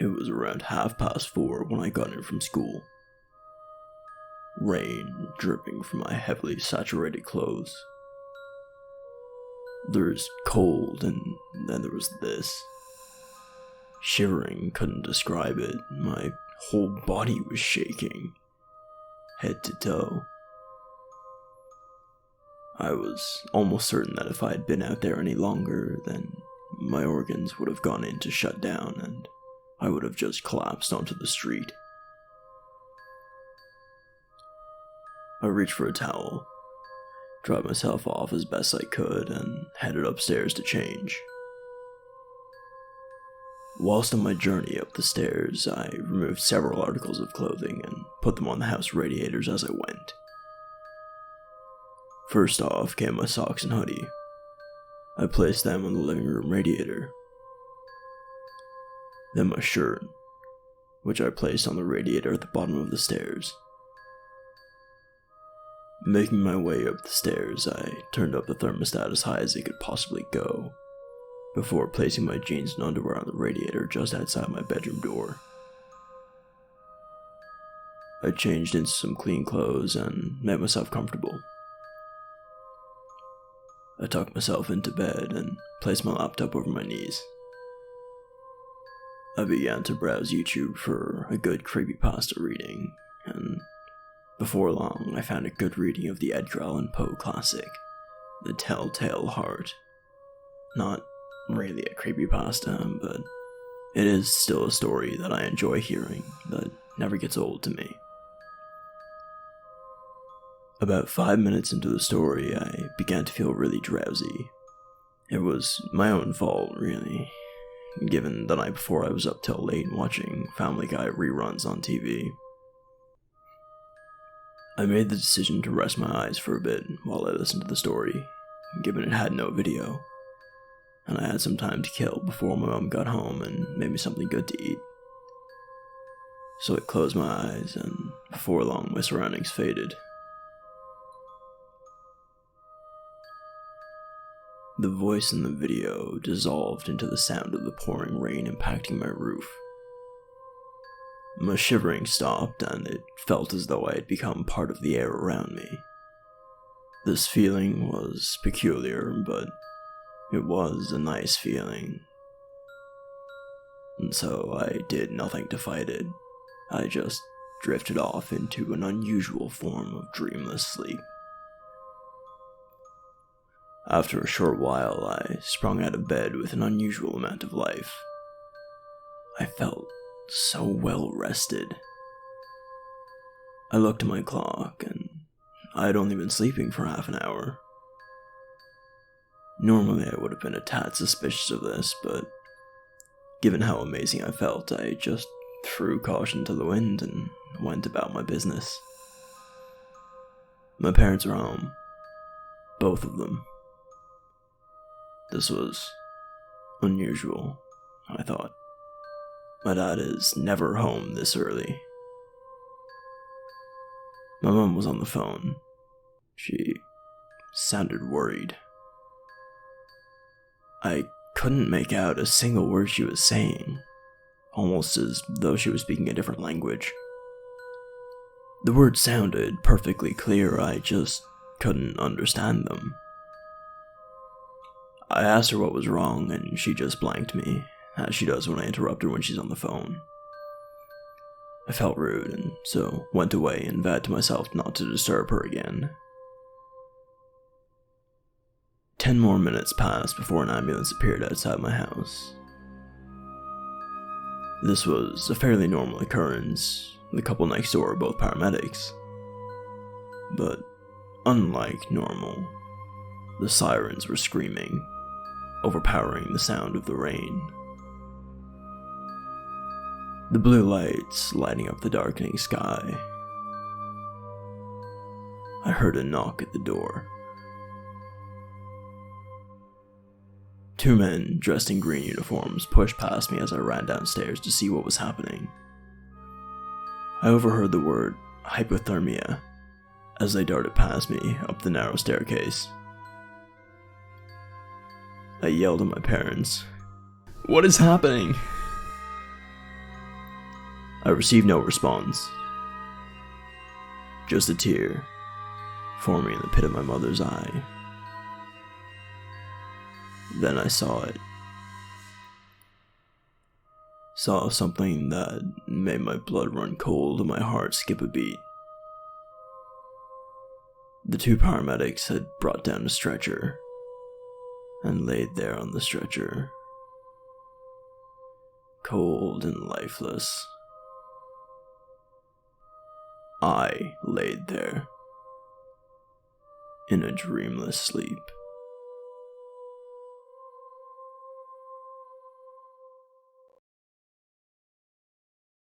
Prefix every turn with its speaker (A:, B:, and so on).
A: It was around 4:30 when I got in from school. Rain dripping from my heavily saturated clothes. There's cold, and then there was this. Shivering, couldn't describe it. My whole body was shaking, head to toe. I was almost certain that if I had been out there any longer, then my organs would have gone into shut down, and I would have just collapsed onto the street. I reached for a towel, dried myself off as best I could, and headed upstairs to change. Whilst on my journey up the stairs, I removed several articles of clothing and put them on the house radiators as I went. First off came my socks and hoodie. I placed them on the living room radiator. Then my shirt, which I placed on the radiator at the bottom of the stairs. Making my way up the stairs, I turned up the thermostat as high as it could possibly go, before placing my jeans and underwear on the radiator just outside my bedroom door. I changed into some clean clothes and made myself comfortable. I tucked myself into bed and placed my laptop over my knees. I began to browse YouTube for a good creepypasta reading, and before long I found a good reading of the Edgar Allan Poe classic, The Telltale Heart. Not really a creepypasta, but it is still a story that I enjoy hearing, that never gets old to me. About 5 minutes into the story, I began to feel really drowsy. It was my own fault, really, given the night before I was up till late watching Family Guy reruns on TV. I made the decision to rest my eyes for a bit while I listened to the story, given it had no video, and I had some time to kill before my mom got home and made me something good to eat. So I closed my eyes, and before long my surroundings faded. The voice in the video dissolved into the sound of the pouring rain impacting my roof. My shivering stopped, and it felt as though I had become part of the air around me. This feeling was peculiar, but it was a nice feeling. And so I did nothing to fight it. I just drifted off into an unusual form of dreamless sleep. After a short while, I sprung out of bed with an unusual amount of life. I felt so well rested. I looked at my clock, and I had only been sleeping for half an hour. Normally I would have been a tad suspicious of this, but given how amazing I felt, I just threw caution to the wind and went about my business. My parents were home. Both of them. This was unusual, I thought. My dad is never home this early. My mom was on the phone. She sounded worried. I couldn't make out a single word she was saying, almost as though she was speaking a different language. The words sounded perfectly clear, I just couldn't understand them. I asked her what was wrong, and she just blanked me, as she does when I interrupt her when she's on the phone. I felt rude, and so went away and vowed to myself not to disturb her again. 10 more minutes passed before an ambulance appeared outside my house. This was a fairly normal occurrence. The couple next door were both paramedics. But unlike normal, the sirens were screaming, overpowering the sound of the rain. The blue lights lighting up the darkening sky. I heard a knock at the door. 2 men dressed in green uniforms pushed past me as I ran downstairs to see what was happening. I overheard the word hypothermia as they darted past me up the narrow staircase. I yelled at my parents. "What is happening?" I received no response. Just a tear forming in the pit of my mother's eye. Then I saw it. Saw something that made my blood run cold and my heart skip a beat. The two paramedics had brought down a stretcher and laid there on the stretcher, cold and lifeless. I laid there in a dreamless sleep.